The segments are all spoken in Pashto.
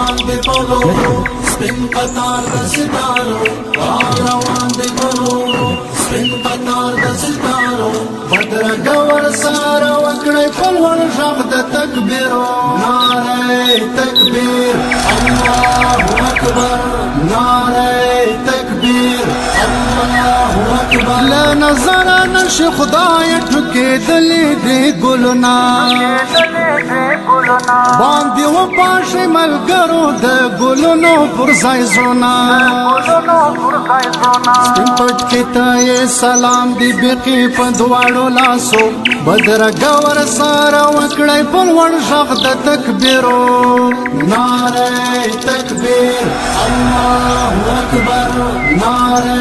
روان دي بلورو سپین قطار د ستارو روان دي بلورو سپین قطار د ستارو بدرګه ورسره وکړئ په لوړ غږ د تکبیرو نعره تکبیر الله اکبر نعره تکبیر الله اکبر له نظره نشي خدای ټکېدلې دې ګلونه باندې وپاشي ملګرو د ګلونو پر ځای زړونه سپین پټ کې ته یې سلام دی بیقي په دواړو لاسو بدرګه ورسره وکړئ په لوړ غږ د تکبیرو نعره تکبیر الله اکبر نعره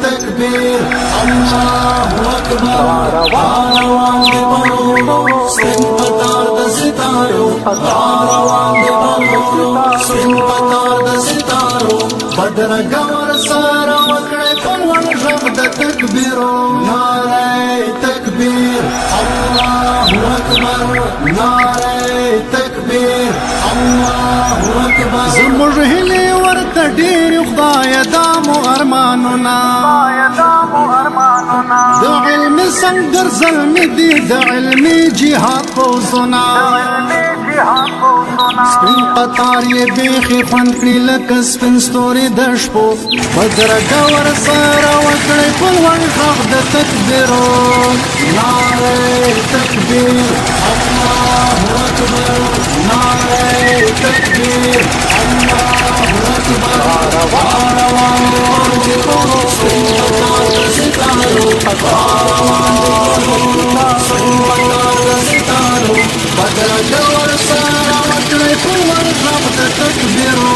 تکبیر الله اکبر روان دي بلورو سپین قطار د ستارو روان دي بلورو سپین قطار د ستارو بدرګه ورسره وکړئ په لوړ غږ د تکبیرو نعره تکبیر الله اکبر نعره تکبیر الله اکبر زموږ هیلې ورته ډېرې خدایه دا مو ارمانونه د علمي سنګر زلمي دي د علمي جهاد پوځونه سپین قطار یې بیخي خوند کړي لکه سپین ستوري د شپو بدرګه ورسره وکړئ په لوړ غږ د تکبیرو نعره تکبیر الله اکبر نعره تکبیر الله اکبر روان دي بلورو سپین قطار د ستارو روان دي بلورو سپین قطار د ستارو بدرګه ورسره وکړئ په لوړ غږ د تکبیرو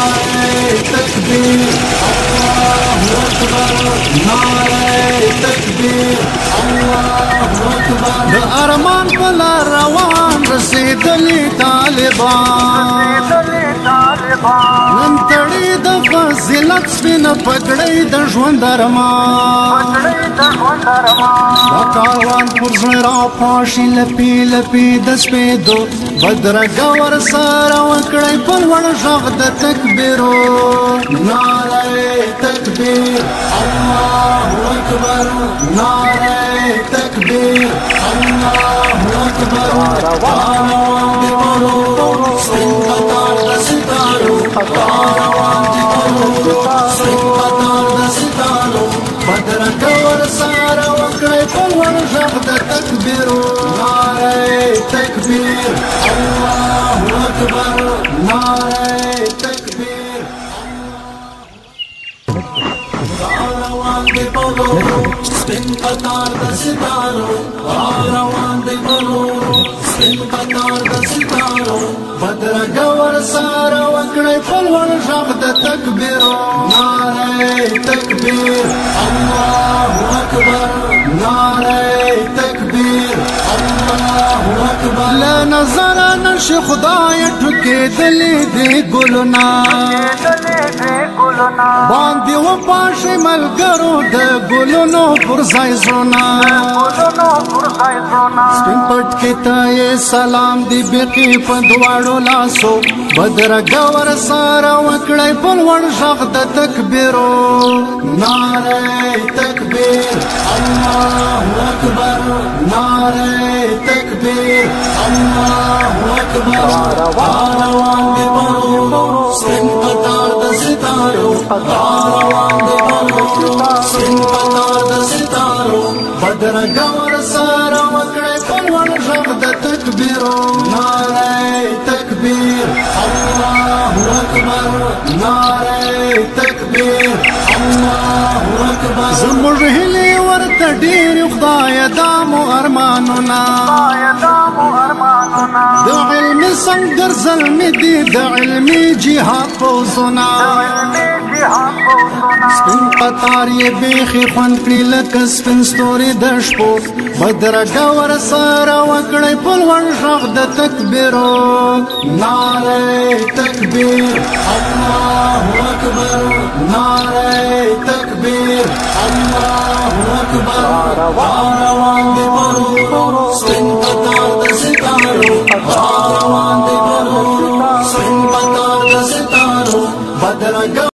نعره تکبیر الله اکبر نعره تکبیر الله اکبر د ارمان په لار روان رسېدلي طالبان نن تړي د فضیلت سپینه پګړۍ د ژوند ارمان دا کاروان پر زړه راپاشي لپې لپې د سپېدو بدرګه ورسره وکړئ په لوړ غږ د تکبیرو نعره تکبیر الله اکبر نعره تکبیر الله اکبر روان دي بلورو سپین قطار د ستارو روان دي بلورو سپین قطار د ستارو بدرګه ورسره وکړئ په لوړ غږ د تکبیرو نعره تکبیر الله اکبر نعره تکبیر روان دي بلورو سپین قطار د ستارو روان دي بلورو سپین قطار د ستارو بدرګه ورسره وکړئ په لوړ غږ د تکبیرو نعره تکبیر الله اکبر نعره تکبیر الله اکبر له نظره نشي خدای ټکېدلې دې ګلونه باندې وپاشي ملګرو د ګلونو پر ځای زړونه سپین پټ کې ته یې سلام دی بیقي په دواړو لاسو بدرګه ورسره وکړئ په لوړ غږ د تکبیرو نعره تکبیر الله اکبر نعره تکبیر الله اکبر روان دي بلورو سپین قطار د ستارو روان دي بلورو سپین قطار د ستارو بدرګه ورسره وکړئ په لوړ غږ د تکبیرو نعره تکبیر الله اکبر نعره تکبیر الله اکبر زموږ هیلې ورته ډېرې خدایه دا مو ارمانونه د علمي سنګر زلمي دي د علمي جهاد پوځونه سپین قطار یې بیخي خوند کړي لکه سپین ستوري د شپو بدرګه ورسره وکړئ په لوړ غږ د تکبیرو نعره تکبیر الله اکبر نعره تکبیر الله اکبر روان دي بلورو سپین قطار د ستارو روان دي بلورو سپین قطار د ستارو بدرګه